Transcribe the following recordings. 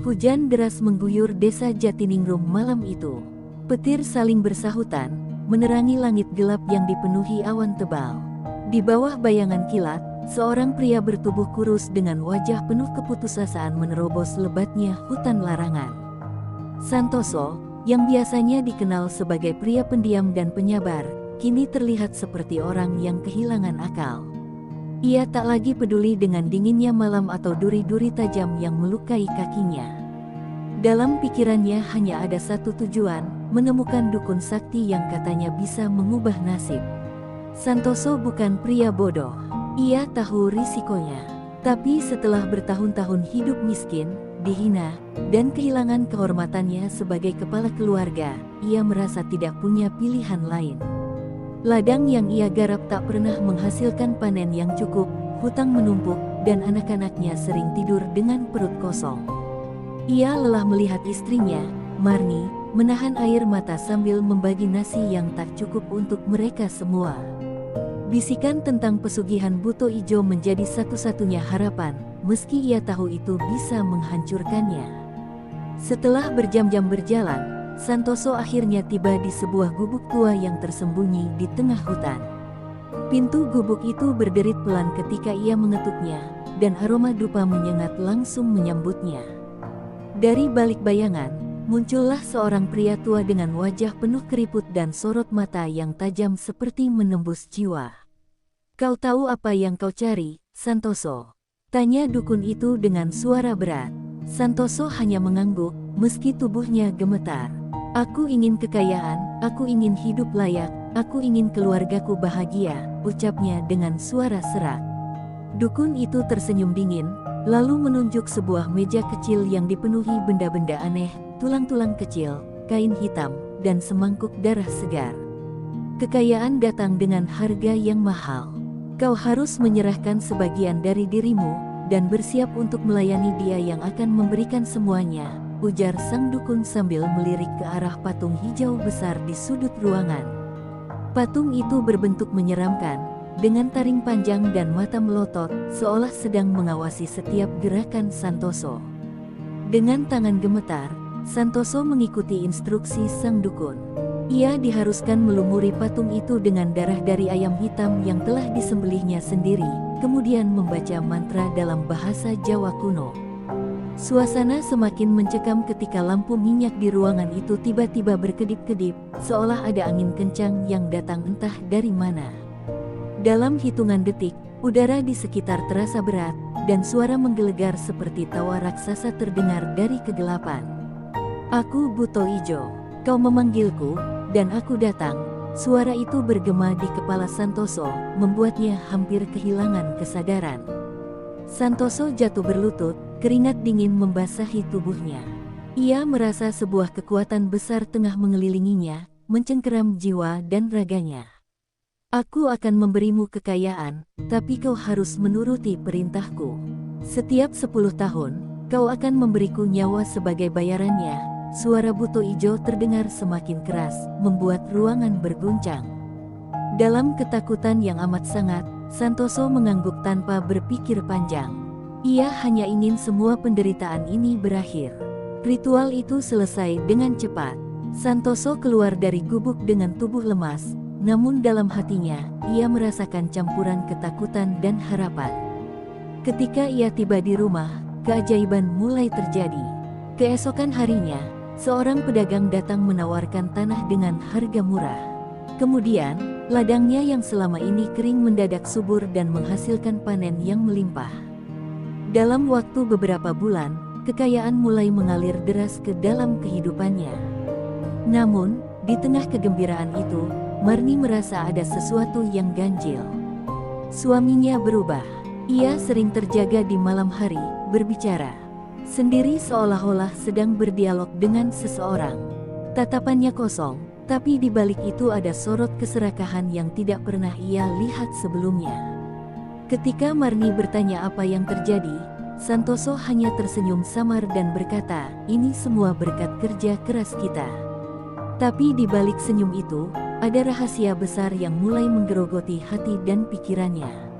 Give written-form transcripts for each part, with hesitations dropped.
Hujan deras mengguyur desa Jatiningrum malam itu. Petir saling bersahutan, menerangi langit gelap yang dipenuhi awan tebal. Di bawah bayangan kilat, seorang pria bertubuh kurus dengan wajah penuh keputusasaan menerobos lebatnya hutan larangan. Santoso, yang biasanya dikenal sebagai pria pendiam dan penyabar, kini terlihat seperti orang yang kehilangan akal. Ia tak lagi peduli dengan dinginnya malam atau duri-duri tajam yang melukai kakinya. Dalam pikirannya hanya ada satu tujuan, menemukan dukun sakti yang katanya bisa mengubah nasib. Santoso bukan pria bodoh. Ia tahu risikonya. Tapi setelah bertahun-tahun hidup miskin, dihina, dan kehilangan kehormatannya sebagai kepala keluarga, ia merasa tidak punya pilihan lain. Ladang yang ia garap tak pernah menghasilkan panen yang cukup, hutang menumpuk, dan anak-anaknya sering tidur dengan perut kosong. Ia lelah melihat istrinya, Marni, menahan air mata sambil membagi nasi yang tak cukup untuk mereka semua. Bisikan tentang pesugihan Buto Ijo menjadi satu-satunya harapan, meski ia tahu itu bisa menghancurkannya. Setelah berjam-jam berjalan, Santoso akhirnya tiba di sebuah gubuk tua yang tersembunyi di tengah hutan. Pintu gubuk itu berderit pelan ketika ia mengetuknya, dan aroma dupa menyengat langsung menyambutnya. Dari balik bayangan, muncullah seorang pria tua dengan wajah penuh keriput dan sorot mata yang tajam seperti menembus jiwa. "Kau tahu apa yang kau cari, Santoso?" tanya dukun itu dengan suara berat. Santoso hanya mengangguk, meski tubuhnya gemetar. "Aku ingin kekayaan, aku ingin hidup layak, aku ingin keluargaku bahagia," ucapnya dengan suara serak. Dukun itu tersenyum dingin, lalu menunjuk sebuah meja kecil yang dipenuhi benda-benda aneh, tulang-tulang kecil, kain hitam, dan semangkuk darah segar. "Kekayaan datang dengan harga yang mahal. Kau harus menyerahkan sebagian dari dirimu, dan bersiap untuk melayani Dia yang akan memberikan semuanya," ujar sang dukun sambil melirik ke arah patung hijau besar di sudut ruangan. Patung itu berbentuk menyeramkan, dengan taring panjang dan mata melotot, seolah sedang mengawasi setiap gerakan Santoso. Dengan tangan gemetar, Santoso mengikuti instruksi sang dukun. Ia diharuskan melumuri patung itu dengan darah dari ayam hitam yang telah disembelihnya sendiri, kemudian membaca mantra dalam bahasa Jawa kuno. Suasana semakin mencekam ketika lampu minyak di ruangan itu tiba-tiba berkedip-kedip, seolah ada angin kencang yang datang entah dari mana. Dalam hitungan detik, udara di sekitar terasa berat, dan suara menggelegar seperti tawa raksasa terdengar dari kegelapan. "Aku Buto Ijo, kau memanggilku, dan aku datang." Suara itu bergema di kepala Santoso, membuatnya hampir kehilangan kesadaran. Santoso jatuh berlutut, keringat dingin membasahi tubuhnya. Ia merasa sebuah kekuatan besar tengah mengelilinginya, mencengkeram jiwa dan raganya. "Aku akan memberimu kekayaan, tapi kau harus menuruti perintahku. Setiap 10 tahun, kau akan memberiku nyawa sebagai bayarannya." Suara Buto Ijo terdengar semakin keras, membuat ruangan berguncang. Dalam ketakutan yang amat sangat, Santoso mengangguk tanpa berpikir panjang. Ia hanya ingin semua penderitaan ini berakhir. Ritual itu selesai dengan cepat. Santoso keluar dari gubuk dengan tubuh lemas, namun dalam hatinya, ia merasakan campuran ketakutan dan harapan. Ketika ia tiba di rumah, keajaiban mulai terjadi. Keesokan harinya, seorang pedagang datang menawarkan tanah dengan harga murah. Kemudian, ladangnya yang selama ini kering mendadak subur dan menghasilkan panen yang melimpah. Dalam waktu beberapa bulan, kekayaan mulai mengalir deras ke dalam kehidupannya. Namun, di tengah kegembiraan itu, Marni merasa ada sesuatu yang ganjil. Suaminya berubah. Ia sering terjaga di malam hari, berbicara sendiri seolah-olah sedang berdialog dengan seseorang. Tatapannya kosong, tapi di balik itu ada sorot keserakahan yang tidak pernah ia lihat sebelumnya. Ketika Marni bertanya apa yang terjadi, Santoso hanya tersenyum samar dan berkata, "Ini semua berkat kerja keras kita." Tapi di balik senyum itu, ada rahasia besar yang mulai menggerogoti hati dan pikirannya.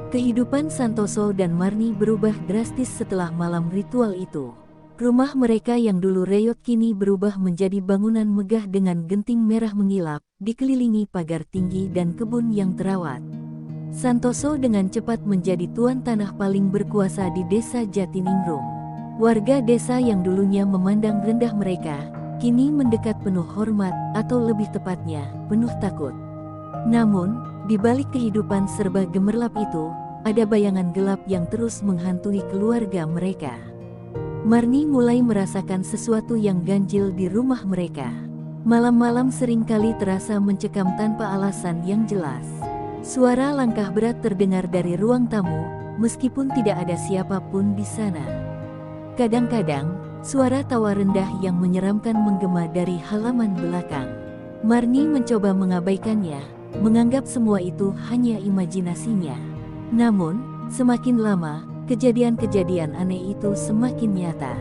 Kehidupan Santoso dan Marni berubah drastis setelah malam ritual itu. Rumah mereka yang dulu reot kini berubah menjadi bangunan megah dengan genting merah mengilap, dikelilingi pagar tinggi dan kebun yang terawat. Santoso dengan cepat menjadi tuan tanah paling berkuasa di desa Jatiningrum. Warga desa yang dulunya memandang rendah mereka, kini mendekat penuh hormat, atau lebih tepatnya, penuh takut. Namun, di balik kehidupan serba gemerlap itu, ada bayangan gelap yang terus menghantui keluarga mereka. Marni mulai merasakan sesuatu yang ganjil di rumah mereka. Malam-malam seringkali terasa mencekam tanpa alasan yang jelas. Suara langkah berat terdengar dari ruang tamu, meskipun tidak ada siapapun di sana. Kadang-kadang, suara tawa rendah yang menyeramkan menggema dari halaman belakang. Marni mencoba mengabaikannya, menganggap semua itu hanya imajinasinya. Namun, semakin lama, kejadian-kejadian aneh itu semakin nyata.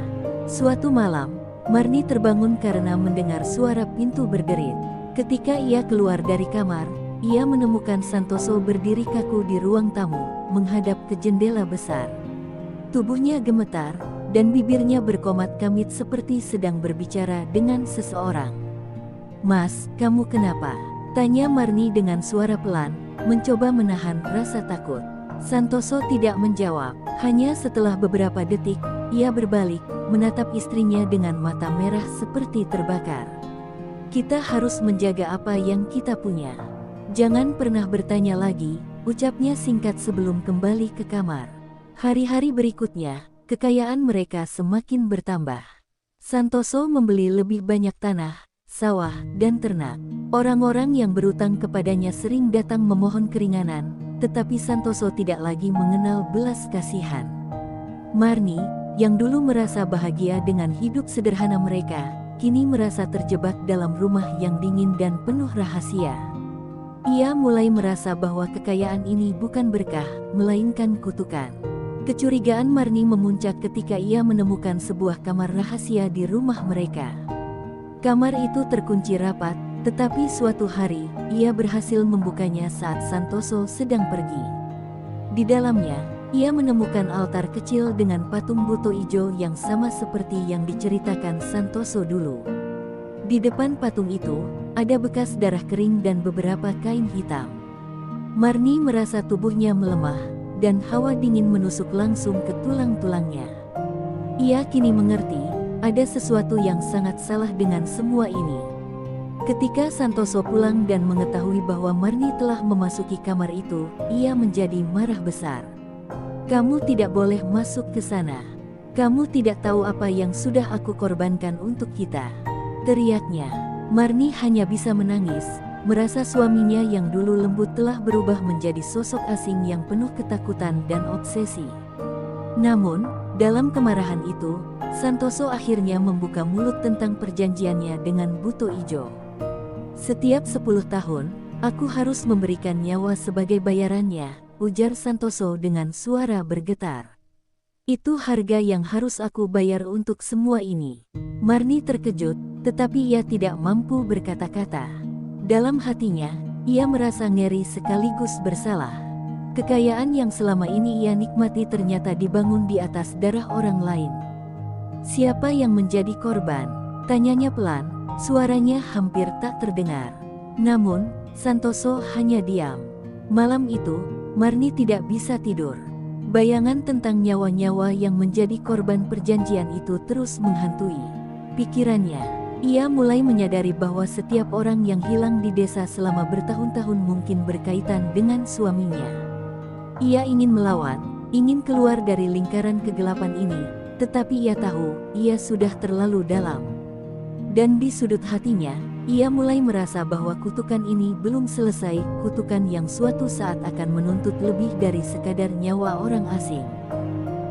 Suatu malam, Marni terbangun karena mendengar suara pintu berderit. Ketika ia keluar dari kamar, ia menemukan Santoso berdiri kaku di ruang tamu, menghadap ke jendela besar. Tubuhnya gemetar, dan bibirnya berkomat kamit seperti sedang berbicara dengan seseorang. "Mas, kamu kenapa?" tanya Marni dengan suara pelan, mencoba menahan rasa takut. Santoso tidak menjawab, hanya setelah beberapa detik, ia berbalik, menatap istrinya dengan mata merah seperti terbakar. "Kita harus menjaga apa yang kita punya. Jangan pernah bertanya lagi," ucapnya singkat sebelum kembali ke kamar. Hari-hari berikutnya, kekayaan mereka semakin bertambah. Santoso membeli lebih banyak tanah, sawah, dan ternak. Orang-orang yang berutang kepadanya sering datang memohon keringanan, tetapi Santoso tidak lagi mengenal belas kasihan. Marni, yang dulu merasa bahagia dengan hidup sederhana mereka, kini merasa terjebak dalam rumah yang dingin dan penuh rahasia. Ia mulai merasa bahwa kekayaan ini bukan berkah, melainkan kutukan. Kecurigaan Marni memuncak ketika ia menemukan sebuah kamar rahasia di rumah mereka. Kamar itu terkunci rapat, tetapi suatu hari, ia berhasil membukanya saat Santoso sedang pergi. Di dalamnya, ia menemukan altar kecil dengan patung buto ijo yang sama seperti yang diceritakan Santoso dulu. Di depan patung itu, ada bekas darah kering dan beberapa kain hitam. Marni merasa tubuhnya melemah, dan hawa dingin menusuk langsung ke tulang-tulangnya. Ia kini mengerti, ada sesuatu yang sangat salah dengan semua ini. Ketika Santoso pulang dan mengetahui bahwa Marni telah memasuki kamar itu, ia menjadi marah besar. "Kamu tidak boleh masuk ke sana. Kamu tidak tahu apa yang sudah aku korbankan untuk kita," teriaknya. Marni hanya bisa menangis, merasa suaminya yang dulu lembut telah berubah menjadi sosok asing yang penuh ketakutan dan obsesi. Namun, dalam kemarahan itu, Santoso akhirnya membuka mulut tentang perjanjiannya dengan buto ijo. "Setiap 10 tahun, aku harus memberikan nyawa sebagai bayarannya," ujar Santoso dengan suara bergetar. "Itu harga yang harus aku bayar untuk semua ini." Marni terkejut, tetapi ia tidak mampu berkata-kata. Dalam hatinya, ia merasa ngeri sekaligus bersalah. Kekayaan yang selama ini ia nikmati ternyata dibangun di atas darah orang lain. "Siapa yang menjadi korban?" tanyanya pelan, suaranya hampir tak terdengar. Namun, Santoso hanya diam. Malam itu, Marni tidak bisa tidur. Bayangan tentang nyawa-nyawa yang menjadi korban perjanjian itu terus menghantui pikirannya. Ia mulai menyadari bahwa setiap orang yang hilang di desa selama bertahun-tahun mungkin berkaitan dengan suaminya. Ia ingin melawan, ingin keluar dari lingkaran kegelapan ini, tetapi ia tahu, ia sudah terlalu dalam. Dan di sudut hatinya, ia mulai merasa bahwa kutukan ini belum selesai, kutukan yang suatu saat akan menuntut lebih dari sekadar nyawa orang asing.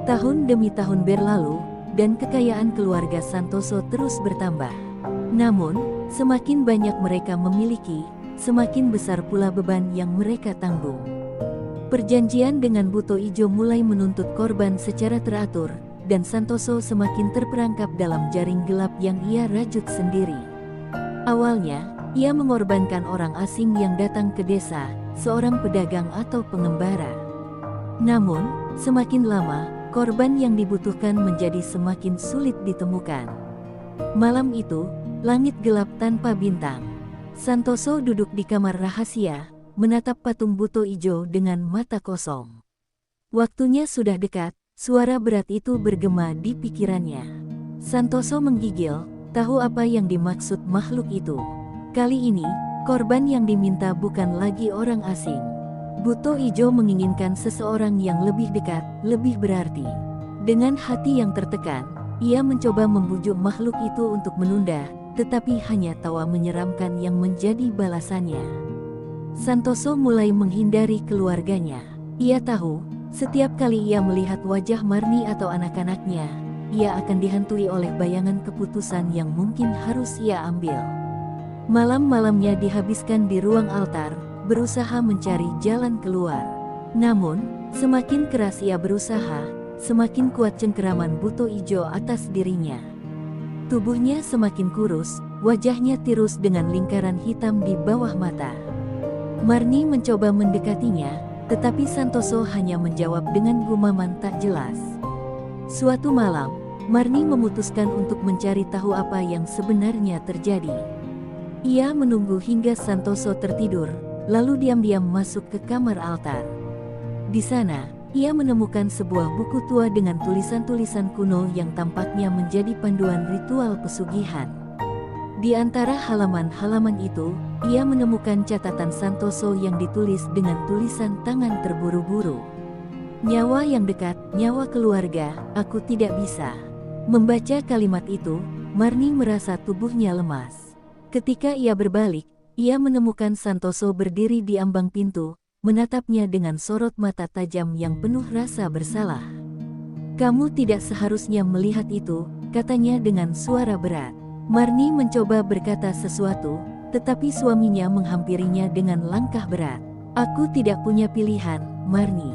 Tahun demi tahun berlalu, dan kekayaan keluarga Santoso terus bertambah. Namun, semakin banyak mereka memiliki, semakin besar pula beban yang mereka tanggung. Perjanjian dengan buto ijo mulai menuntut korban secara teratur, dan Santoso semakin terperangkap dalam jaring gelap yang ia rajut sendiri. Awalnya, ia mengorbankan orang asing yang datang ke desa, seorang pedagang atau pengembara. Namun, semakin lama, korban yang dibutuhkan menjadi semakin sulit ditemukan. Malam itu, langit gelap tanpa bintang. Santoso duduk di kamar rahasia, menatap patung buto ijo dengan mata kosong. Waktunya sudah dekat, suara berat itu bergema di pikirannya. Santoso menggigil, tahu apa yang dimaksud makhluk itu. Kali ini, korban yang diminta bukan lagi orang asing. Buto ijo menginginkan seseorang yang lebih dekat, lebih berarti. Dengan hati yang tertekan, ia mencoba membujuk makhluk itu untuk menunda, tetapi hanya tawa menyeramkan yang menjadi balasannya. Santoso mulai menghindari keluarganya. Ia tahu, setiap kali ia melihat wajah Marni atau anak-anaknya, ia akan dihantui oleh bayangan keputusan yang mungkin harus ia ambil. Malam-malamnya dihabiskan di ruang altar, berusaha mencari jalan keluar. Namun, semakin keras ia berusaha, semakin kuat cengkeraman buto ijo atas dirinya. Tubuhnya semakin kurus, wajahnya tirus dengan lingkaran hitam di bawah mata. Marni mencoba mendekatinya, tetapi Santoso hanya menjawab dengan gumaman tak jelas. Suatu malam, Marni memutuskan untuk mencari tahu apa yang sebenarnya terjadi. Ia menunggu hingga Santoso tertidur, lalu diam-diam masuk ke kamar altar. Di sana, ia menemukan sebuah buku tua dengan tulisan-tulisan kuno yang tampaknya menjadi panduan ritual pesugihan. Di antara halaman-halaman itu, ia menemukan catatan Santoso yang ditulis dengan tulisan tangan terburu-buru. Nyawa yang dekat, nyawa keluarga, aku tidak bisa. Membaca kalimat itu, Marni merasa tubuhnya lemas. Ketika ia berbalik, ia menemukan Santoso berdiri di ambang pintu, menatapnya dengan sorot mata tajam yang penuh rasa bersalah. Kamu tidak seharusnya melihat itu, katanya dengan suara berat. Marni mencoba berkata sesuatu, tetapi suaminya menghampirinya dengan langkah berat. Aku tidak punya pilihan, Marni.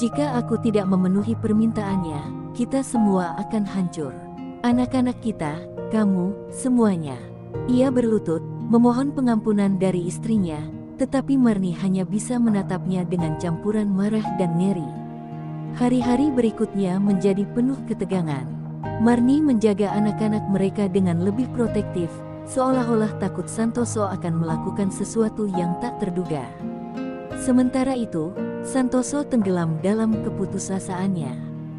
Jika aku tidak memenuhi permintaannya, kita semua akan hancur. Anak-anak kita, kamu, semuanya. Ia berlutut, memohon pengampunan dari istrinya, tetapi Marni hanya bisa menatapnya dengan campuran marah dan ngeri. Hari-hari berikutnya menjadi penuh ketegangan. Marni menjaga anak-anak mereka dengan lebih protektif, seolah-olah takut Santoso akan melakukan sesuatu yang tak terduga. Sementara itu, Santoso tenggelam dalam keputusaasaannya.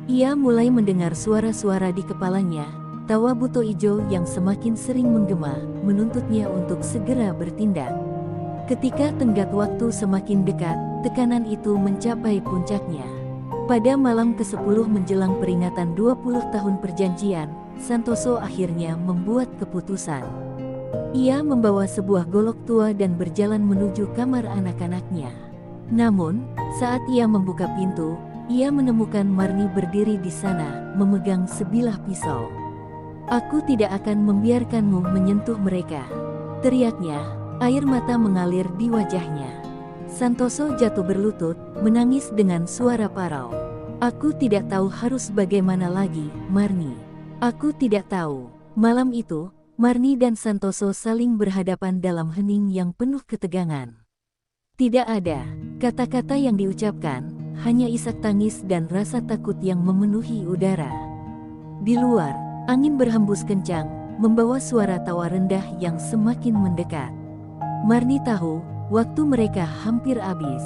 Ia mulai mendengar suara-suara di kepalanya. Tawa buto ijo yang semakin sering menggema, menuntutnya untuk segera bertindak. Ketika tenggat waktu semakin dekat, tekanan itu mencapai puncaknya. Pada malam ke-10 menjelang peringatan 20 tahun perjanjian, Santoso akhirnya membuat keputusan. Ia membawa sebuah golok tua dan berjalan menuju kamar anak-anaknya. Namun, saat ia membuka pintu, ia menemukan Marni berdiri di sana, memegang sebilah pisau. Aku tidak akan membiarkanmu menyentuh mereka, teriaknya, air mata mengalir di wajahnya. Santoso jatuh berlutut, menangis dengan suara parau. Aku tidak tahu harus bagaimana lagi, Marni. Aku tidak tahu. Malam itu, Marni dan Santoso saling berhadapan dalam hening yang penuh ketegangan. Tidak ada kata-kata yang diucapkan, hanya isak tangis dan rasa takut yang memenuhi udara. Di luar, angin berhembus kencang, membawa suara tawa rendah yang semakin mendekat. Marni tahu, waktu mereka hampir habis.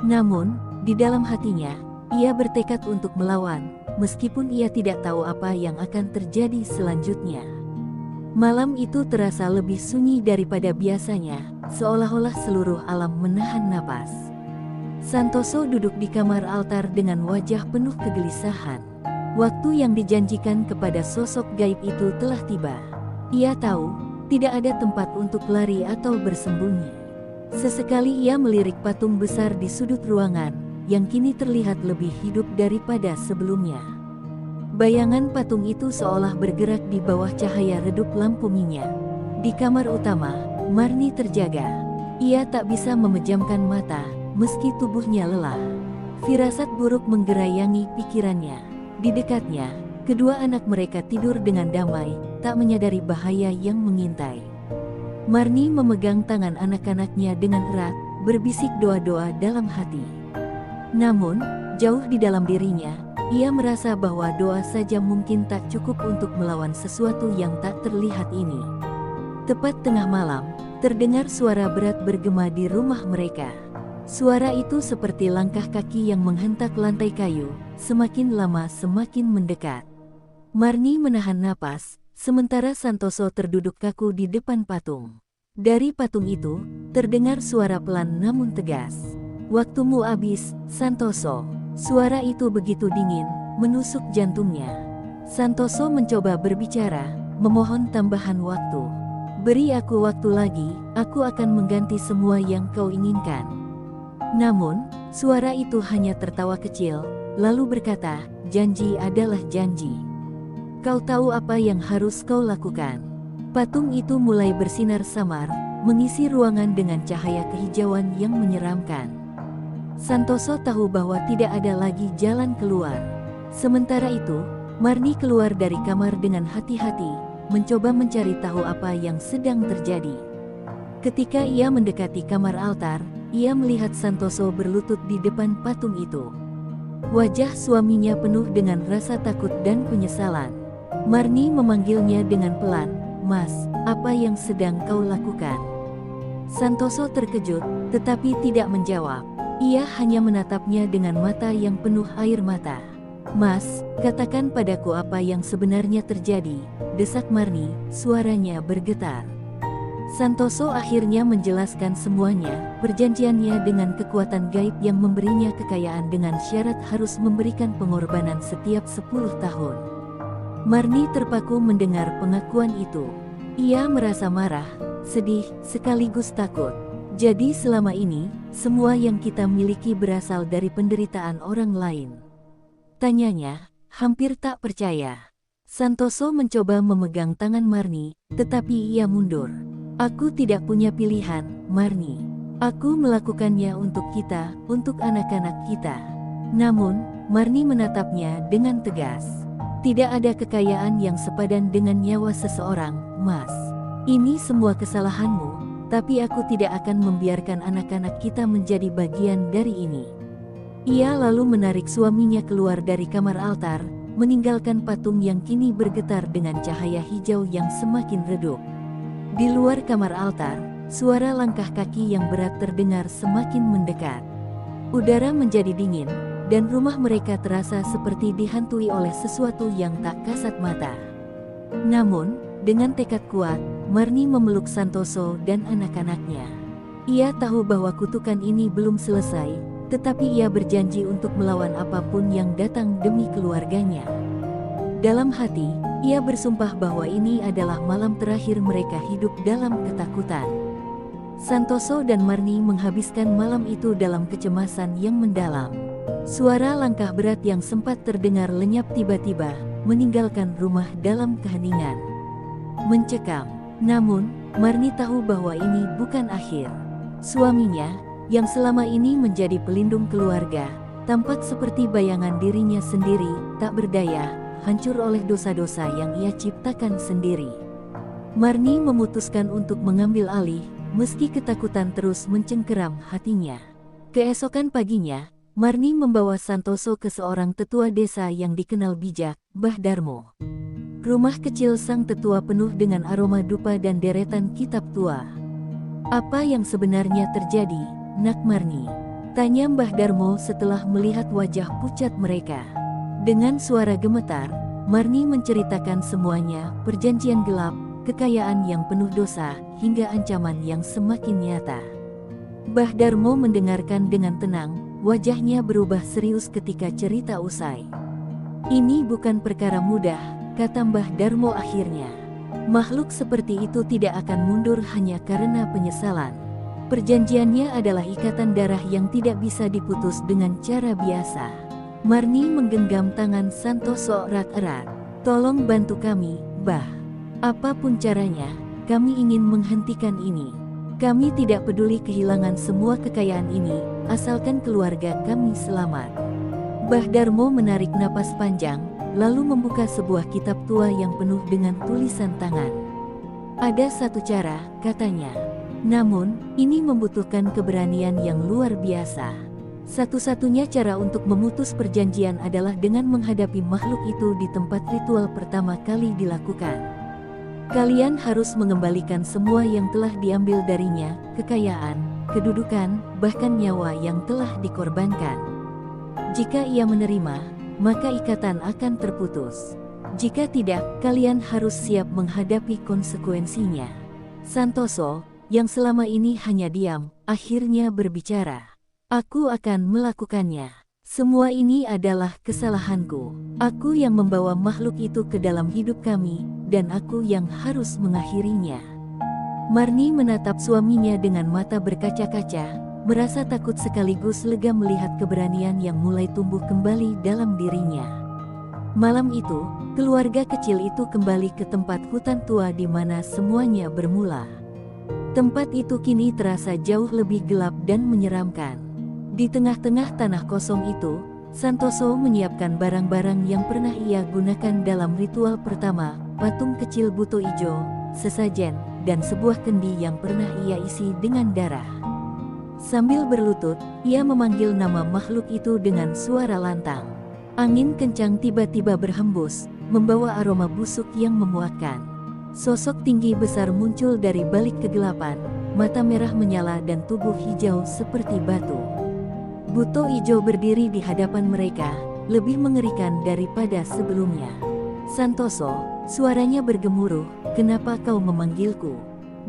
Namun, di dalam hatinya, ia bertekad untuk melawan, meskipun ia tidak tahu apa yang akan terjadi selanjutnya. Malam itu terasa lebih sunyi daripada biasanya, seolah-olah seluruh alam menahan napas. Santoso duduk di kamar altar dengan wajah penuh kegelisahan. Waktu yang dijanjikan kepada sosok gaib itu telah tiba. Ia tahu, tidak ada tempat untuk lari atau bersembunyi. Sesekali ia melirik patung besar di sudut ruangan, yang kini terlihat lebih hidup daripada sebelumnya. Bayangan patung itu seolah bergerak di bawah cahaya redup lampu minyak. Di kamar utama, Marni terjaga. Ia tak bisa memejamkan mata, meski tubuhnya lelah. Firasat buruk menggerayangi pikirannya. Di dekatnya, kedua anak mereka tidur dengan damai, tak menyadari bahaya yang mengintai. Marni memegang tangan anak-anaknya dengan erat, berbisik doa-doa dalam hati. Namun, Jauh di dalam dirinya, ia merasa bahwa doa saja mungkin tak cukup untuk melawan sesuatu yang tak terlihat ini. Tepat tengah malam, terdengar suara berat bergema di rumah mereka. Suara itu seperti langkah kaki yang menghentak lantai kayu, semakin lama semakin mendekat. Marni menahan napas, sementara Santoso terduduk kaku di depan patung. Dari patung itu, terdengar suara pelan namun tegas. "Waktumu habis, Santoso." Suara itu begitu dingin, menusuk jantungnya. Santoso mencoba berbicara, memohon tambahan waktu. "Beri aku waktu lagi, aku akan mengganti semua yang kau inginkan." Namun, suara itu hanya tertawa kecil, lalu berkata, "Janji adalah janji. Kau tahu apa yang harus kau lakukan." Patung itu mulai bersinar samar, mengisi ruangan dengan cahaya kehijauan yang menyeramkan. Santoso tahu bahwa tidak ada lagi jalan keluar. Sementara itu, Marni keluar dari kamar dengan hati-hati, mencoba mencari tahu apa yang sedang terjadi. Ketika ia mendekati kamar altar, ia melihat Santoso berlutut di depan patung itu. Wajah suaminya penuh dengan rasa takut dan penyesalan. Marni memanggilnya dengan pelan, "Mas, apa yang sedang kau lakukan?" Santoso terkejut, tetapi tidak menjawab. Ia hanya menatapnya dengan mata yang penuh air mata. "Mas, katakan padaku apa yang sebenarnya terjadi," desak Marni, suaranya bergetar. Santoso akhirnya menjelaskan semuanya, perjanjiannya dengan kekuatan gaib yang memberinya kekayaan dengan syarat harus memberikan pengorbanan setiap 10 tahun. Marni terpaku mendengar pengakuan itu. Ia merasa marah, sedih, sekaligus takut. Jadi selama ini, semua yang kita miliki berasal dari penderitaan orang lain? Tanyanya, hampir tak percaya. Santoso mencoba memegang tangan Marni, tetapi ia mundur. "Aku tidak punya pilihan, Marni. Aku melakukannya untuk kita, untuk anak-anak kita." Namun, Marni menatapnya dengan tegas. "Tidak ada kekayaan yang sepadan dengan nyawa seseorang, Mas. Ini semua kesalahanmu. Tapi aku tidak akan membiarkan anak-anak kita menjadi bagian dari ini." Ia lalu menarik suaminya keluar dari kamar altar, meninggalkan patung yang kini bergetar dengan cahaya hijau yang semakin redup. Di luar kamar altar, suara langkah kaki yang berat terdengar semakin mendekat. Udara menjadi dingin, dan rumah mereka terasa seperti dihantui oleh sesuatu yang tak kasat mata. Namun, dengan tekad kuat, Marni memeluk Santoso dan anak-anaknya. Ia tahu bahwa kutukan ini belum selesai, tetapi ia berjanji untuk melawan apapun yang datang demi keluarganya. Dalam hati, ia bersumpah bahwa ini adalah malam terakhir mereka hidup dalam ketakutan. Santoso dan Marni menghabiskan malam itu dalam kecemasan yang mendalam. Suara langkah berat yang sempat terdengar lenyap tiba-tiba, meninggalkan rumah dalam keheningan. Mencekam. Namun, Marni tahu bahwa ini bukan akhir. Suaminya, yang selama ini menjadi pelindung keluarga, tampak seperti bayangan dirinya sendiri, tak berdaya, hancur oleh dosa-dosa yang ia ciptakan sendiri. Marni memutuskan untuk mengambil alih, meski ketakutan terus mencengkeram hatinya. Keesokan paginya, Marni membawa Santoso ke seorang tetua desa yang dikenal bijak, Mbah Darmo. Rumah kecil sang tetua penuh dengan aroma dupa dan deretan kitab tua. "Apa yang sebenarnya terjadi, Nak Marni?" tanya Mbah Darmo setelah melihat wajah pucat mereka. Dengan suara gemetar, Marni menceritakan semuanya, perjanjian gelap, kekayaan yang penuh dosa, hingga ancaman yang semakin nyata. Mbah Darmo mendengarkan dengan tenang, wajahnya berubah serius ketika cerita usai. "Ini bukan perkara mudah," kata Mbah Darmo akhirnya. "Makhluk seperti itu tidak akan mundur hanya karena penyesalan. Perjanjiannya adalah ikatan darah yang tidak bisa diputus dengan cara biasa." Marni menggenggam tangan Santoso erat-erat. "Tolong bantu kami, Mbah. Apapun caranya, kami ingin menghentikan ini. Kami tidak peduli kehilangan semua kekayaan ini, asalkan keluarga kami selamat." Mbah Darmo menarik napas panjang, lalu membuka sebuah kitab tua yang penuh dengan tulisan tangan. "Ada satu cara," katanya. "Namun, ini membutuhkan keberanian yang luar biasa. Satu-satunya cara untuk memutus perjanjian adalah dengan menghadapi makhluk itu di tempat ritual pertama kali dilakukan. Kalian harus mengembalikan semua yang telah diambil darinya, kekayaan, kedudukan, bahkan nyawa yang telah dikorbankan. Jika ia menerima, maka ikatan akan terputus. Jika tidak, kalian harus siap menghadapi konsekuensinya. Santoso, yang selama ini hanya diam, akhirnya berbicara. Aku akan melakukannya. Semua ini adalah kesalahanku. Aku yang membawa makhluk itu ke dalam hidup kami, dan aku yang harus mengakhirinya. Marni menatap suaminya dengan mata berkaca-kaca, merasa takut sekaligus lega melihat keberanian yang mulai tumbuh kembali dalam dirinya. Malam itu, keluarga kecil itu kembali ke tempat hutan tua di mana semuanya bermula. Tempat itu kini terasa jauh lebih gelap dan menyeramkan. Di tengah-tengah tanah kosong itu, Santoso menyiapkan barang-barang yang pernah ia gunakan dalam ritual pertama, patung kecil buto ijo, sesajen, dan sebuah kendi yang pernah ia isi dengan darah. Sambil berlutut, ia memanggil nama makhluk itu dengan suara lantang. Angin kencang tiba-tiba berhembus, membawa aroma busuk yang memuakkan. Sosok tinggi besar muncul dari balik kegelapan, mata merah menyala dan tubuh hijau seperti batu. Buto ijo berdiri di hadapan mereka, lebih mengerikan daripada sebelumnya. Santoso, suaranya bergemuruh, "Kenapa kau memanggilku?"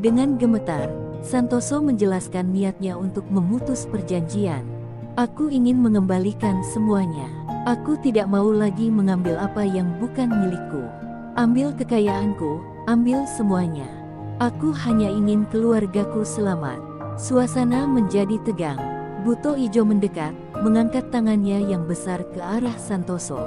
Dengan gemetar, Santoso menjelaskan niatnya untuk memutus perjanjian. "Aku ingin mengembalikan semuanya. Aku tidak mau lagi mengambil apa yang bukan milikku. Ambil kekayaanku, ambil semuanya. Aku hanya ingin keluargaku selamat." Suasana menjadi tegang. Buto ijo mendekat, mengangkat tangannya yang besar ke arah Santoso.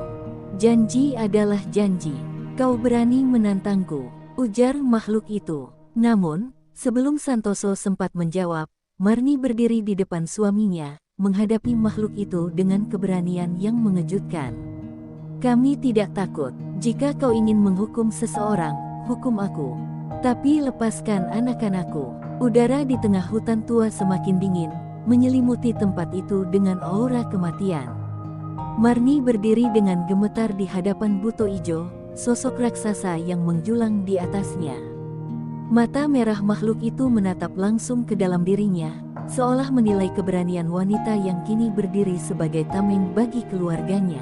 "Janji adalah janji. Kau berani menantangku," ujar makhluk itu. Namun, sebelum Santoso sempat menjawab, Marni berdiri di depan suaminya, menghadapi makhluk itu dengan keberanian yang mengejutkan. "Kami tidak takut. Jika kau ingin menghukum seseorang, hukum aku. Tapi lepaskan anak-anakku." Udara di tengah hutan tua semakin dingin, menyelimuti tempat itu dengan aura kematian. Marni berdiri dengan gemetar di hadapan buto ijo, sosok raksasa yang menjulang di atasnya. Mata merah makhluk itu menatap langsung ke dalam dirinya, seolah menilai keberanian wanita yang kini berdiri sebagai tameng bagi keluarganya.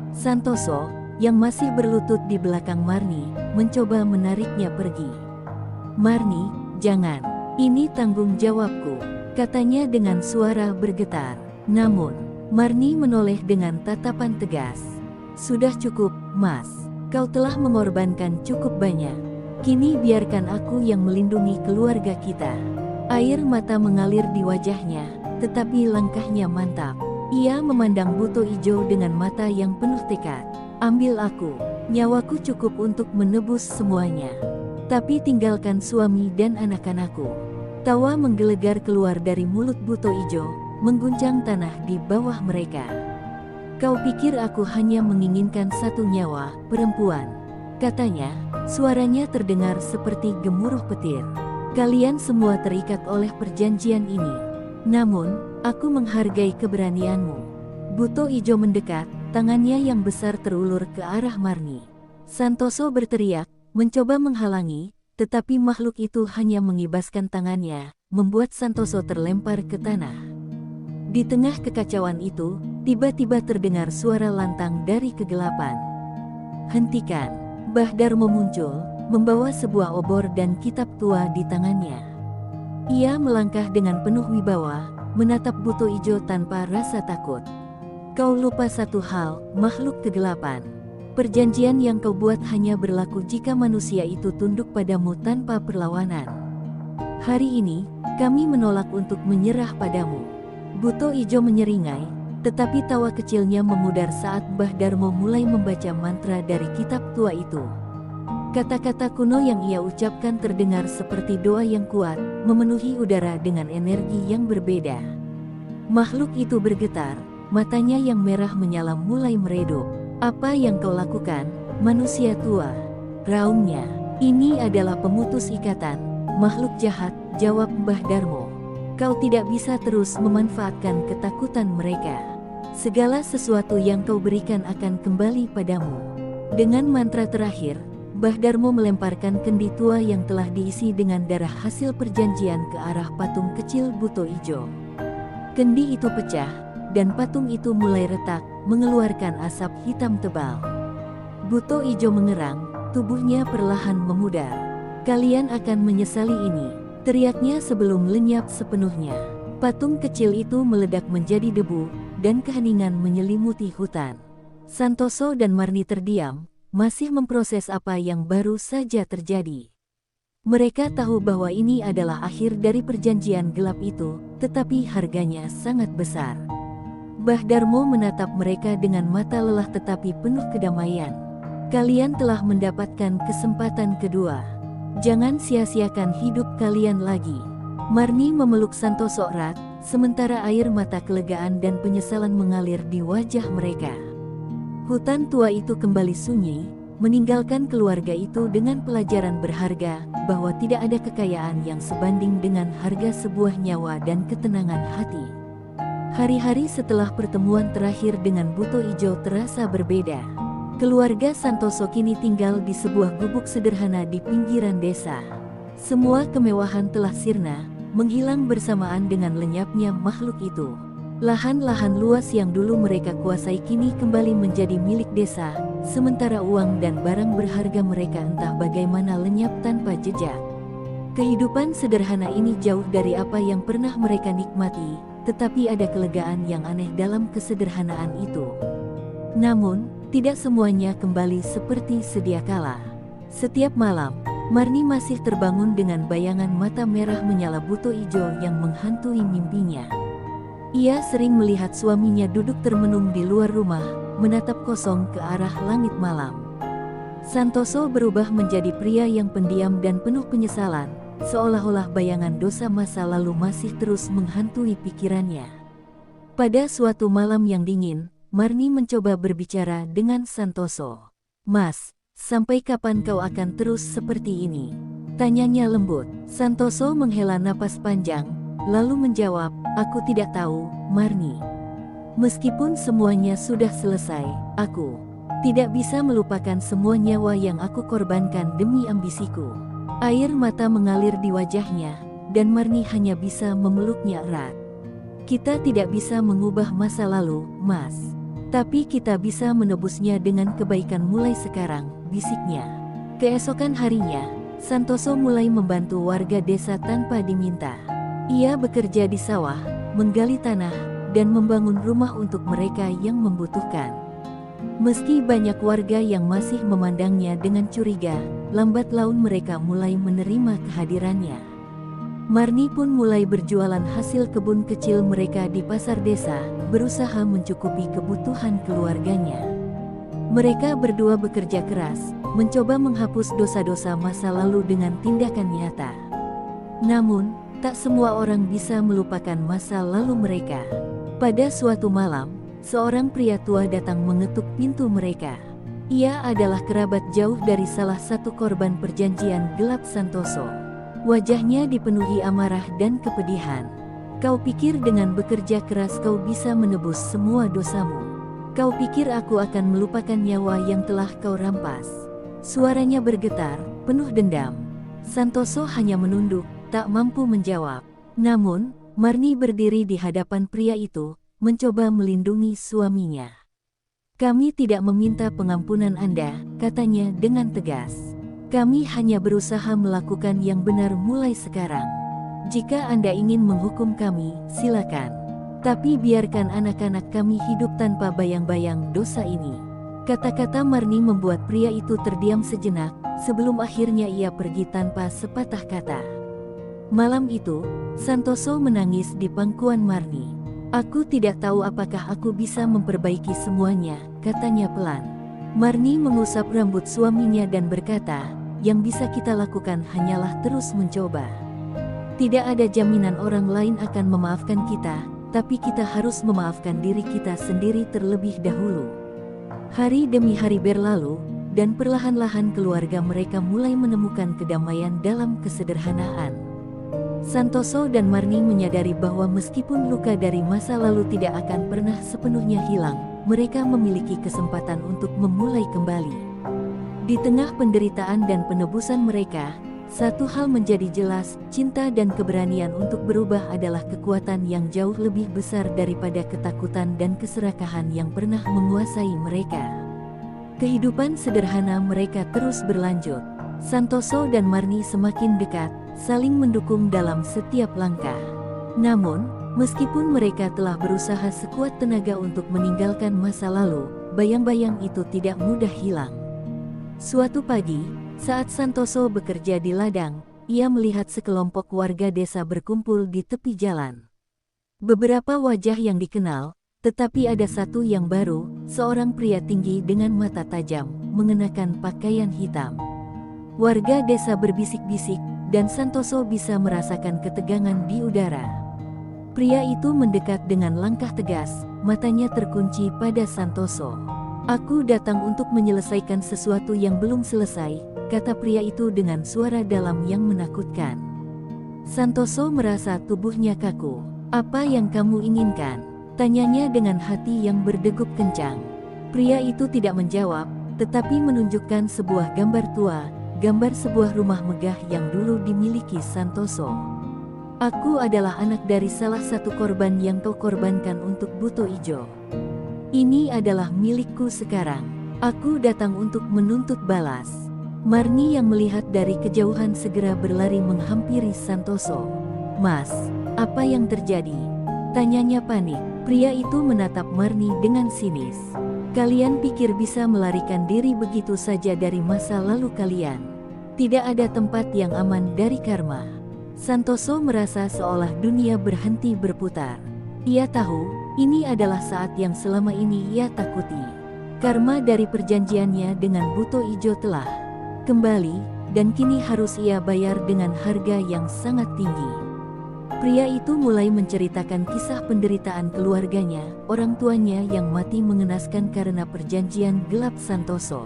Santoso, yang masih berlutut di belakang Marni, mencoba menariknya pergi. "Marni, jangan. Ini tanggung jawabku," katanya dengan suara bergetar. Namun, Marni menoleh dengan tatapan tegas. "Sudah cukup, Mas. Kau telah mengorbankan cukup banyak. Kini biarkan aku yang melindungi keluarga kita." Air mata mengalir di wajahnya, tetapi langkahnya mantap. Ia memandang buto ijo dengan mata yang penuh tekad. "Ambil aku. Nyawaku cukup untuk menebus semuanya. Tapi tinggalkan suami dan anak-anakku." Tawa menggelegar keluar dari mulut buto ijo, mengguncang tanah di bawah mereka. "Kau pikir aku hanya menginginkan satu nyawa, perempuan?" katanya, suaranya terdengar seperti gemuruh petir. "Kalian semua terikat oleh perjanjian ini. Namun, aku menghargai keberanianmu." Buto ijo mendekat, tangannya yang besar terulur ke arah Marni. Santoso berteriak, mencoba menghalangi, tetapi makhluk itu hanya mengibaskan tangannya, membuat Santoso terlempar ke tanah. Di tengah kekacauan itu, tiba-tiba terdengar suara lantang dari kegelapan. "Hentikan!" Bah Darmo muncul, membawa sebuah obor dan kitab tua di tangannya. Ia melangkah dengan penuh wibawa, menatap buto ijo tanpa rasa takut. "Kau lupa satu hal, makhluk kegelapan. Perjanjian yang kau buat hanya berlaku jika manusia itu tunduk padamu tanpa perlawanan. Hari ini, kami menolak untuk menyerah padamu." Buto ijo menyeringai, tetapi tawa kecilnya memudar saat Bah Darmo mulai membaca mantra dari kitab tua itu. Kata-kata kuno yang ia ucapkan terdengar seperti doa yang kuat, memenuhi udara dengan energi yang berbeda. Makhluk itu bergetar, matanya yang merah menyala mulai meredup. "Apa yang kau lakukan, manusia tua?" raungnya. "Ini adalah pemutus ikatan, makhluk jahat," jawab Bah Darmo. Kau tidak bisa terus memanfaatkan ketakutan mereka. Segala sesuatu yang kau berikan akan kembali padamu. Dengan mantra terakhir, Mbah Darmo melemparkan kendi tua yang telah diisi dengan darah hasil perjanjian ke arah patung kecil Buto Ijo. Kendi itu pecah, dan patung itu mulai retak, mengeluarkan asap hitam tebal. Buto Ijo mengerang, tubuhnya perlahan memudar. Kalian akan menyesali ini, teriaknya sebelum lenyap sepenuhnya. Patung kecil itu meledak menjadi debu, dan keheningan menyelimuti hutan. Santoso dan Marni terdiam, masih memproses apa yang baru saja terjadi. Mereka tahu bahwa ini adalah akhir dari perjanjian gelap itu, tetapi harganya sangat besar. Mbah Darmo menatap mereka dengan mata lelah tetapi penuh kedamaian. Kalian telah mendapatkan kesempatan kedua. Jangan sia-siakan hidup kalian lagi. Marni memeluk Santoso erat, sementara air mata kelegaan dan penyesalan mengalir di wajah mereka. Hutan tua itu kembali sunyi, meninggalkan keluarga itu dengan pelajaran berharga bahwa tidak ada kekayaan yang sebanding dengan harga sebuah nyawa dan ketenangan hati. Hari-hari setelah pertemuan terakhir dengan Buto Ijo terasa berbeda. Keluarga Santoso kini tinggal di sebuah gubuk sederhana di pinggiran desa. Semua kemewahan telah sirna, menghilang bersamaan dengan lenyapnya makhluk itu. Lahan-lahan luas yang dulu mereka kuasai kini kembali menjadi milik desa, sementara uang dan barang berharga mereka entah bagaimana lenyap tanpa jejak. Kehidupan sederhana ini jauh dari apa yang pernah mereka nikmati, tetapi ada kelegaan yang aneh dalam kesederhanaan itu. Namun, tidak semuanya kembali seperti sedia kala. Setiap malam, Marni masih terbangun dengan bayangan mata merah menyala Buto Ijo yang menghantui mimpinya. Ia sering melihat suaminya duduk termenung di luar rumah, menatap kosong ke arah langit malam. Santoso berubah menjadi pria yang pendiam dan penuh penyesalan, seolah-olah bayangan dosa masa lalu masih terus menghantui pikirannya. Pada suatu malam yang dingin, Marni mencoba berbicara dengan Santoso. "Mas, sampai kapan kau akan terus seperti ini?" tanyanya lembut. Santoso menghela napas panjang, lalu menjawab, "Aku tidak tahu, Marni. Meskipun semuanya sudah selesai, aku tidak bisa melupakan semua nyawa yang aku korbankan demi ambisiku." Air mata mengalir di wajahnya, dan Marni hanya bisa memeluknya erat. "Kita tidak bisa mengubah masa lalu, Mas. Tapi kita bisa menebusnya dengan kebaikan mulai sekarang," bisiknya. Keesokan harinya, Santoso mulai membantu warga desa tanpa diminta. Ia bekerja di sawah, menggali tanah, dan membangun rumah untuk mereka yang membutuhkan. Meski banyak warga yang masih memandangnya dengan curiga, lambat laun mereka mulai menerima kehadirannya. Marni pun mulai berjualan hasil kebun kecil mereka di pasar desa, berusaha mencukupi kebutuhan keluarganya. Mereka berdua bekerja keras, mencoba menghapus dosa-dosa masa lalu dengan tindakan nyata. Namun, tak semua orang bisa melupakan masa lalu mereka. Pada suatu malam, seorang pria tua datang mengetuk pintu mereka. Ia adalah kerabat jauh dari salah satu korban perjanjian gelap Santoso. Wajahnya dipenuhi amarah dan kepedihan. "Kau pikir dengan bekerja keras kau bisa menebus semua dosamu? Kau pikir aku akan melupakan nyawa yang telah kau rampas?" Suaranya bergetar, penuh dendam. Santoso hanya menunduk, tak mampu menjawab. Namun, Marni berdiri di hadapan pria itu, mencoba melindungi suaminya. "Kami tidak meminta pengampunan Anda," katanya dengan tegas. "Kami hanya berusaha melakukan yang benar mulai sekarang. Jika Anda ingin menghukum kami, silakan. Tapi biarkan anak-anak kami hidup tanpa bayang-bayang dosa ini." Kata-kata Marni membuat pria itu terdiam sejenak, sebelum akhirnya ia pergi tanpa sepatah kata. Malam itu, Santoso menangis di pangkuan Marni. "Aku tidak tahu apakah aku bisa memperbaiki semuanya," katanya pelan. Marni mengusap rambut suaminya dan berkata, "Yang bisa kita lakukan hanyalah terus mencoba. Tidak ada jaminan orang lain akan memaafkan kita, tapi kita harus memaafkan diri kita sendiri terlebih dahulu." Hari demi hari berlalu, dan perlahan-lahan keluarga mereka mulai menemukan kedamaian dalam kesederhanaan. Santoso dan Marni menyadari bahwa meskipun luka dari masa lalu tidak akan pernah sepenuhnya hilang, mereka memiliki kesempatan untuk memulai kembali. Di tengah penderitaan dan penebusan mereka, satu hal menjadi jelas, cinta dan keberanian untuk berubah adalah kekuatan yang jauh lebih besar daripada ketakutan dan keserakahan yang pernah menguasai mereka. Kehidupan sederhana mereka terus berlanjut. Santoso dan Marni semakin dekat, saling mendukung dalam setiap langkah. Namun, meskipun mereka telah berusaha sekuat tenaga untuk meninggalkan masa lalu, bayang-bayang itu tidak mudah hilang. Suatu pagi, saat Santoso bekerja di ladang, ia melihat sekelompok warga desa berkumpul di tepi jalan. Beberapa wajah yang dikenal, tetapi ada satu yang baru, seorang pria tinggi dengan mata tajam, mengenakan pakaian hitam. Warga desa berbisik-bisik, dan Santoso bisa merasakan ketegangan di udara. Pria itu mendekat dengan langkah tegas, matanya terkunci pada Santoso. "Aku datang untuk menyelesaikan sesuatu yang belum selesai," kata pria itu dengan suara dalam yang menakutkan. Santoso merasa tubuhnya kaku. "Apa yang kamu inginkan?" tanyanya dengan hati yang berdegup kencang. Pria itu tidak menjawab, tetapi menunjukkan sebuah gambar tua, gambar sebuah rumah megah yang dulu dimiliki Santoso. "Aku adalah anak dari salah satu korban yang kau korbankan untuk Buto Ijo. Ini adalah milikku sekarang. Aku datang untuk menuntut balas." Marni yang melihat dari kejauhan segera berlari menghampiri Santoso. "Mas, apa yang terjadi?" tanyanya panik. Pria itu menatap Marni dengan sinis. "Kalian pikir bisa melarikan diri begitu saja dari masa lalu kalian? Tidak ada tempat yang aman dari karma." Santoso merasa seolah dunia berhenti berputar. Ia tahu, ini adalah saat yang selama ini ia takuti. Karma dari perjanjiannya dengan Buto Ijo telah kembali, dan kini harus ia bayar dengan harga yang sangat tinggi. Pria itu mulai menceritakan kisah penderitaan keluarganya, orang tuanya yang mati mengenaskan karena perjanjian gelap Santoso.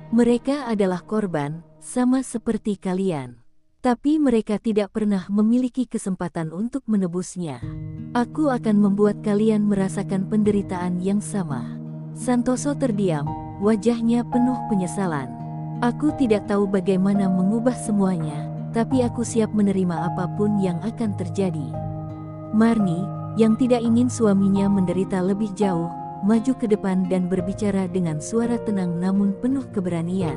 "Mereka adalah korban, sama seperti kalian. Tapi mereka tidak pernah memiliki kesempatan untuk menebusnya. Aku akan membuat kalian merasakan penderitaan yang sama." Santoso terdiam, wajahnya penuh penyesalan. "Aku tidak tahu bagaimana mengubah semuanya, tapi aku siap menerima apapun yang akan terjadi." Marni, yang tidak ingin suaminya menderita lebih jauh, maju ke depan dan berbicara dengan suara tenang namun penuh keberanian.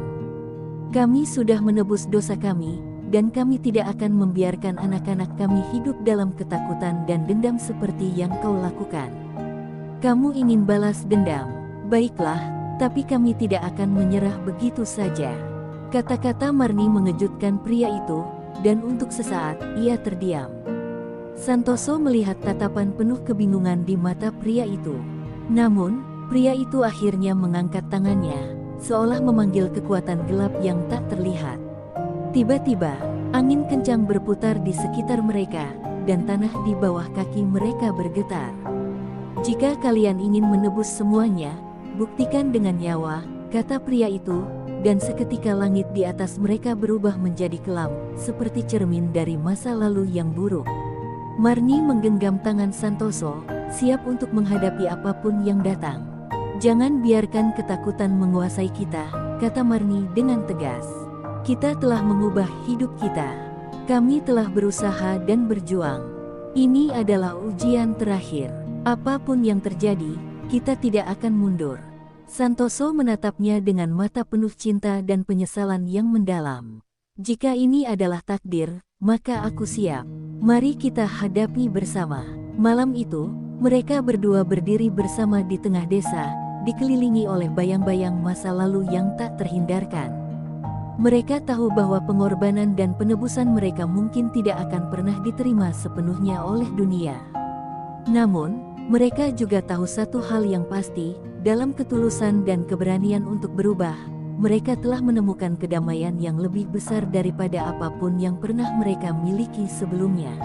"Kami sudah menebus dosa kami, dan kami tidak akan membiarkan anak-anak kami hidup dalam ketakutan dan dendam seperti yang kau lakukan. Kamu ingin balas dendam? Baiklah, tapi kami tidak akan menyerah begitu saja." Kata-kata Marni mengejutkan pria itu, dan untuk sesaat, ia terdiam. Santoso melihat tatapan penuh kebingungan di mata pria itu. Namun, pria itu akhirnya mengangkat tangannya, seolah memanggil kekuatan gelap yang tak terlihat. Tiba-tiba, angin kencang berputar di sekitar mereka, dan tanah di bawah kaki mereka bergetar. "Jika kalian ingin menebus semuanya, buktikan dengan nyawa," kata pria itu, dan seketika langit di atas mereka berubah menjadi kelam, seperti cermin dari masa lalu yang buruk. Marni menggenggam tangan Santoso, siap untuk menghadapi apapun yang datang. "Jangan biarkan ketakutan menguasai kita," kata Marni dengan tegas. "Kita telah mengubah hidup kita. Kami telah berusaha dan berjuang. Ini adalah ujian terakhir. Apapun yang terjadi, kita tidak akan mundur." Santoso menatapnya dengan mata penuh cinta dan penyesalan yang mendalam. "Jika ini adalah takdir, maka aku siap. Mari kita hadapi bersama." Malam itu, mereka berdua berdiri bersama di tengah desa, dikelilingi oleh bayang-bayang masa lalu yang tak terhindarkan. Mereka tahu bahwa pengorbanan dan penebusan mereka mungkin tidak akan pernah diterima sepenuhnya oleh dunia. Namun, mereka juga tahu satu hal yang pasti, dalam ketulusan dan keberanian untuk berubah, mereka telah menemukan kedamaian yang lebih besar daripada apapun yang pernah mereka miliki sebelumnya.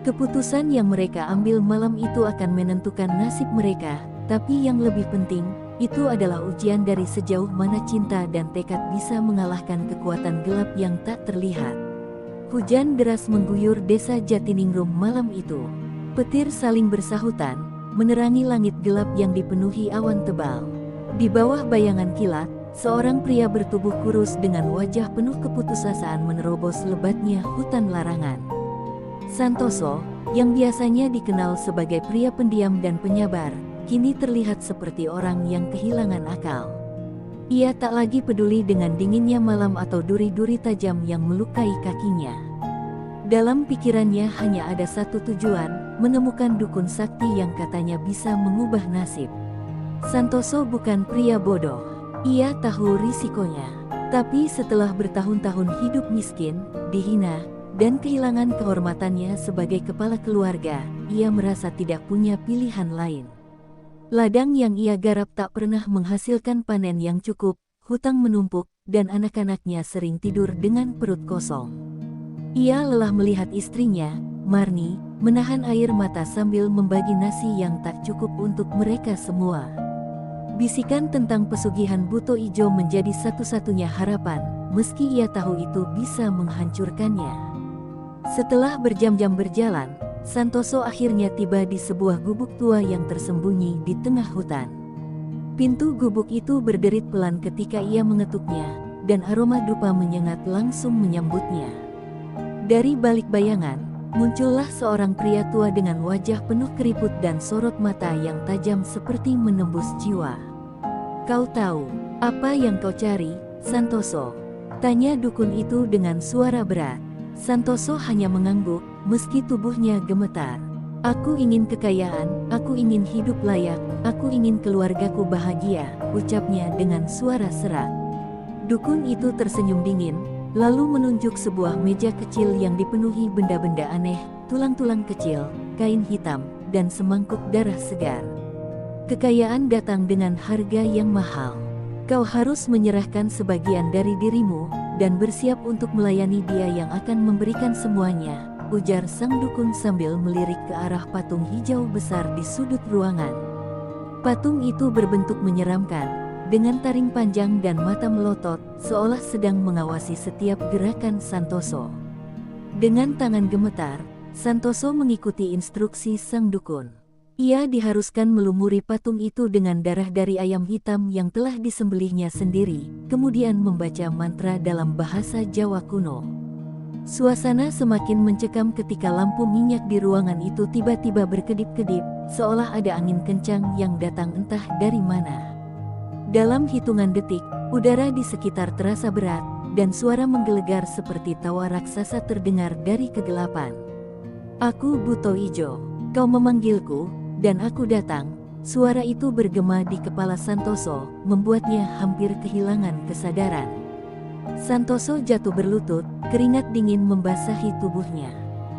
Keputusan yang mereka ambil malam itu akan menentukan nasib mereka, tapi yang lebih penting, itu adalah ujian dari sejauh mana cinta dan tekad bisa mengalahkan kekuatan gelap yang tak terlihat. Hujan deras mengguyur desa Jatiningrum malam itu. Petir saling bersahutan, menerangi langit gelap yang dipenuhi awan tebal. Di bawah bayangan kilat, seorang pria bertubuh kurus dengan wajah penuh keputusasaan menerobos lebatnya hutan larangan. Santoso, yang biasanya dikenal sebagai pria pendiam dan penyabar, kini terlihat seperti orang yang kehilangan akal. Ia tak lagi peduli dengan dinginnya malam atau duri-duri tajam yang melukai kakinya. Dalam pikirannya hanya ada satu tujuan, menemukan dukun sakti yang katanya bisa mengubah nasib. Santoso bukan pria bodoh. Ia tahu risikonya. Tapi setelah bertahun-tahun hidup miskin, dihina, dan kehilangan kehormatannya sebagai kepala keluarga, ia merasa tidak punya pilihan lain. Ladang yang ia garap tak pernah menghasilkan panen yang cukup, hutang menumpuk, dan anak-anaknya sering tidur dengan perut kosong. Ia lelah melihat istrinya, Marni, menahan air mata sambil membagi nasi yang tak cukup untuk mereka semua. Bisikan tentang pesugihan Buto Ijo menjadi satu-satunya harapan, meski ia tahu itu bisa menghancurkannya. Setelah berjam-jam berjalan, Santoso akhirnya tiba di sebuah gubuk tua yang tersembunyi di tengah hutan. Pintu gubuk itu berderit pelan ketika ia mengetuknya, dan aroma dupa menyengat langsung menyambutnya. Dari balik bayangan, muncullah seorang pria tua dengan wajah penuh keriput dan sorot mata yang tajam seperti menembus jiwa. "Kau tahu apa yang kau cari, Santoso?" tanya dukun itu dengan suara berat. Santoso hanya mengangguk, meski tubuhnya gemetar. "Aku ingin kekayaan, aku ingin hidup layak, aku ingin keluargaku bahagia," ucapnya dengan suara serak. Dukun itu tersenyum dingin, lalu menunjuk sebuah meja kecil yang dipenuhi benda-benda aneh, tulang-tulang kecil, kain hitam, dan semangkuk darah segar. "Kekayaan datang dengan harga yang mahal. Kau harus menyerahkan sebagian dari dirimu, dan bersiap untuk melayani Dia yang akan memberikan semuanya," ujar sang dukun sambil melirik ke arah patung hijau besar di sudut ruangan. Patung itu berbentuk menyeramkan, dengan taring panjang dan mata melotot, seolah sedang mengawasi setiap gerakan Santoso. Dengan tangan gemetar, Santoso mengikuti instruksi sang dukun. Ia diharuskan melumuri patung itu dengan darah dari ayam hitam yang telah disembelihnya sendiri, kemudian membaca mantra dalam bahasa Jawa kuno. Suasana semakin mencekam ketika lampu minyak di ruangan itu tiba-tiba berkedip-kedip, seolah ada angin kencang yang datang entah dari mana. Dalam hitungan detik, udara di sekitar terasa berat, dan suara menggelegar seperti tawa raksasa terdengar dari kegelapan. "Aku Buto Ijo. Kau memanggilku, dan aku datang." Suara itu bergema di kepala Santoso, membuatnya hampir kehilangan kesadaran. Santoso jatuh berlutut, keringat dingin membasahi tubuhnya.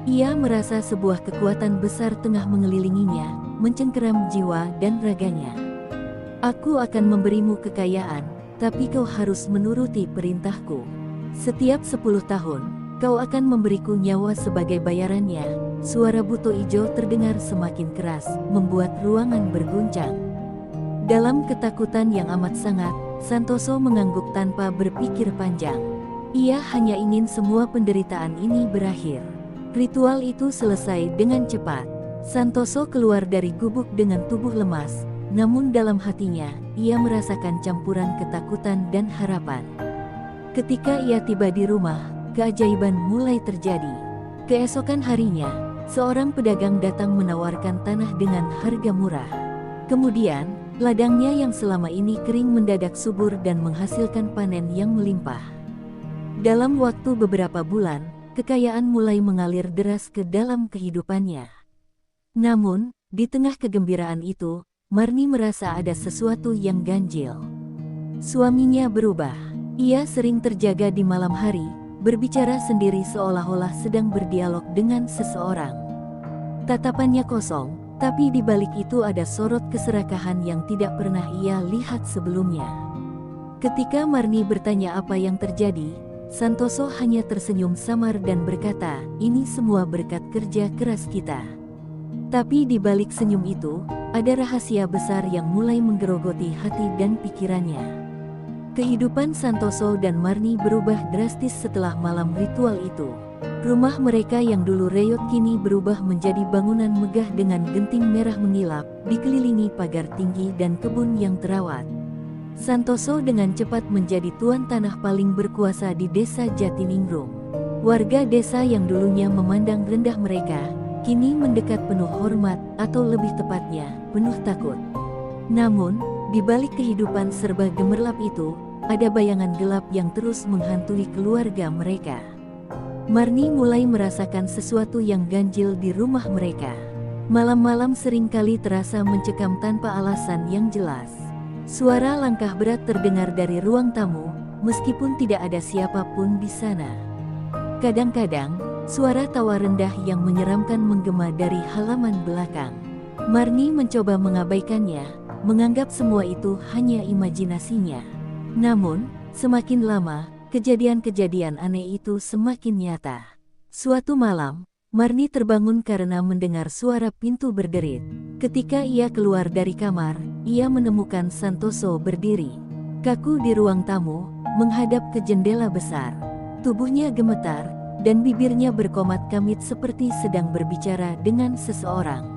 Ia merasa sebuah kekuatan besar tengah mengelilinginya, mencengkeram jiwa dan raganya. "Aku akan memberimu kekayaan, tapi kau harus menuruti perintahku. Setiap 10 tahun, kau akan memberiku nyawa sebagai bayarannya." Suara Buto Ijo terdengar semakin keras, membuat ruangan berguncang. Dalam ketakutan yang amat sangat, Santoso mengangguk tanpa berpikir panjang. Ia hanya ingin semua penderitaan ini berakhir. Ritual itu selesai dengan cepat. Santoso keluar dari gubuk dengan tubuh lemas, namun dalam hatinya, ia merasakan campuran ketakutan dan harapan. Ketika ia tiba di rumah, keajaiban mulai terjadi. Keesokan harinya, seorang pedagang datang menawarkan tanah dengan harga murah. Kemudian, ladangnya yang selama ini kering mendadak subur dan menghasilkan panen yang melimpah. Dalam waktu beberapa bulan, kekayaan mulai mengalir deras ke dalam kehidupannya. Namun, di tengah kegembiraan itu, Marni merasa ada sesuatu yang ganjil. Suaminya berubah. Ia sering terjaga di malam hari, berbicara sendiri seolah-olah sedang berdialog dengan seseorang. Tatapannya kosong, tapi di balik itu ada sorot keserakahan yang tidak pernah ia lihat sebelumnya. Ketika Marni bertanya apa yang terjadi, Santoso hanya tersenyum samar dan berkata, "Ini semua berkat kerja keras kita." Tapi di balik senyum itu, ada rahasia besar yang mulai menggerogoti hati dan pikirannya. Kehidupan Santoso dan Marni berubah drastis setelah malam ritual itu. Rumah mereka yang dulu reot kini berubah menjadi bangunan megah dengan genting merah mengilap, dikelilingi pagar tinggi dan kebun yang terawat. Santoso dengan cepat menjadi tuan tanah paling berkuasa di desa Jatiningrum. Warga desa yang dulunya memandang rendah mereka, kini mendekat penuh hormat, atau lebih tepatnya, penuh takut. Namun, di balik kehidupan serba gemerlap itu, ada bayangan gelap yang terus menghantui keluarga mereka. Marni mulai merasakan sesuatu yang ganjil di rumah mereka. Malam-malam seringkali terasa mencekam tanpa alasan yang jelas. Suara langkah berat terdengar dari ruang tamu, meskipun tidak ada siapapun di sana. Kadang-kadang, suara tawa rendah yang menyeramkan menggema dari halaman belakang. Marni mencoba mengabaikannya, menganggap semua itu hanya imajinasinya. Namun, semakin lama, kejadian-kejadian aneh itu semakin nyata. Suatu malam, Marni terbangun karena mendengar suara pintu berderit. Ketika ia keluar dari kamar, ia menemukan Santoso berdiri kaku di ruang tamu, menghadap ke jendela besar. Tubuhnya gemetar, dan bibirnya berkomat kamit seperti sedang berbicara dengan seseorang.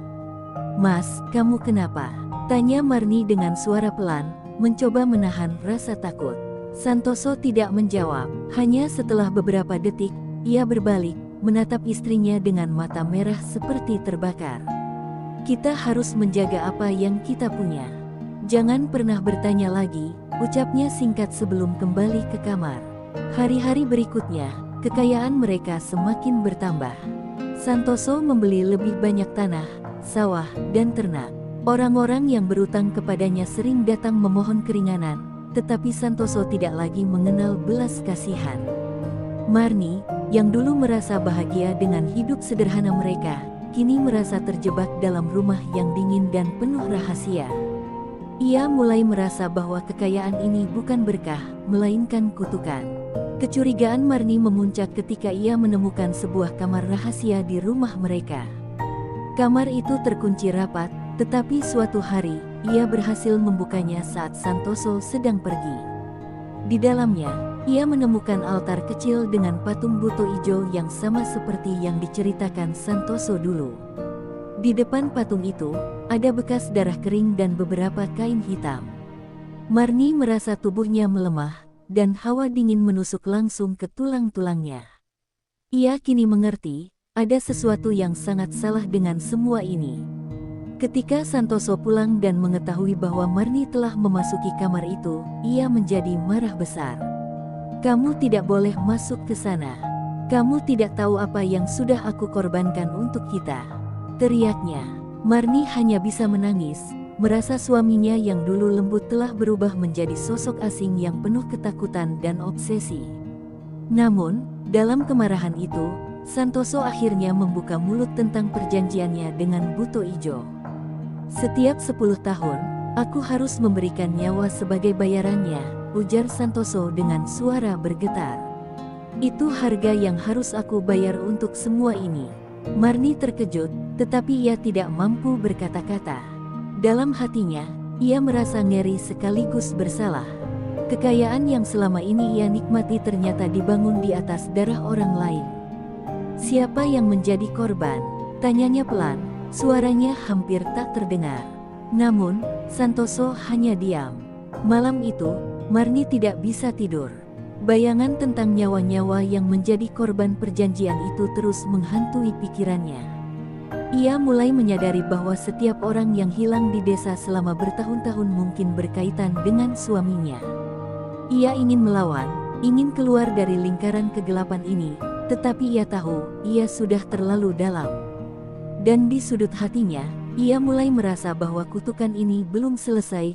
"Mas, kamu kenapa?" tanya Marni dengan suara pelan, mencoba menahan rasa takut. Santoso tidak menjawab, hanya setelah beberapa detik, ia berbalik, menatap istrinya dengan mata merah seperti terbakar. "Kita harus menjaga apa yang kita punya. Jangan pernah bertanya lagi," ucapnya singkat sebelum kembali ke kamar. Hari-hari berikutnya, kekayaan mereka semakin bertambah. Santoso membeli lebih banyak tanah, sawah, dan ternak. Orang-orang yang berutang kepadanya sering datang memohon keringanan, tetapi Santoso tidak lagi mengenal belas kasihan. Marni, yang dulu merasa bahagia dengan hidup sederhana mereka, kini merasa terjebak dalam rumah yang dingin dan penuh rahasia. Ia mulai merasa bahwa kekayaan ini bukan berkah, melainkan kutukan. Kecurigaan Marni memuncak ketika ia menemukan sebuah kamar rahasia di rumah mereka. Kamar itu terkunci rapat, tetapi suatu hari, ia berhasil membukanya saat Santoso sedang pergi. Di dalamnya, ia menemukan altar kecil dengan patung buto ijo yang sama seperti yang diceritakan Santoso dulu. Di depan patung itu, ada bekas darah kering dan beberapa kain hitam. Marni merasa tubuhnya melemah, dan hawa dingin menusuk langsung ke tulang-tulangnya. Ia kini mengerti, ada sesuatu yang sangat salah dengan semua ini. Ketika Santoso pulang dan mengetahui bahwa Marni telah memasuki kamar itu, ia menjadi marah besar. "Kamu tidak boleh masuk ke sana. Kamu tidak tahu apa yang sudah aku korbankan untuk kita," teriaknya. Marni hanya bisa menangis, merasa suaminya yang dulu lembut telah berubah menjadi sosok asing yang penuh ketakutan dan obsesi. Namun, dalam kemarahan itu, Santoso akhirnya membuka mulut tentang perjanjiannya dengan buto ijo. "Setiap 10 tahun, aku harus memberikan nyawa sebagai bayarannya," ujar Santoso dengan suara bergetar. "Itu harga yang harus aku bayar untuk semua ini." Marni terkejut, tetapi ia tidak mampu berkata-kata. Dalam hatinya, ia merasa ngeri sekaligus bersalah. Kekayaan yang selama ini ia nikmati ternyata dibangun di atas darah orang lain. "Siapa yang menjadi korban?" tanyanya pelan, suaranya hampir tak terdengar. Namun, Santoso hanya diam. Malam itu, Marni tidak bisa tidur. Bayangan tentang nyawa-nyawa yang menjadi korban perjanjian itu terus menghantui pikirannya. Ia mulai menyadari bahwa setiap orang yang hilang di desa selama bertahun-tahun mungkin berkaitan dengan suaminya. Ia ingin melawan, ingin keluar dari lingkaran kegelapan ini, tetapi ia tahu, ia sudah terlalu dalam. Dan di sudut hatinya, ia mulai merasa bahwa kutukan ini belum selesai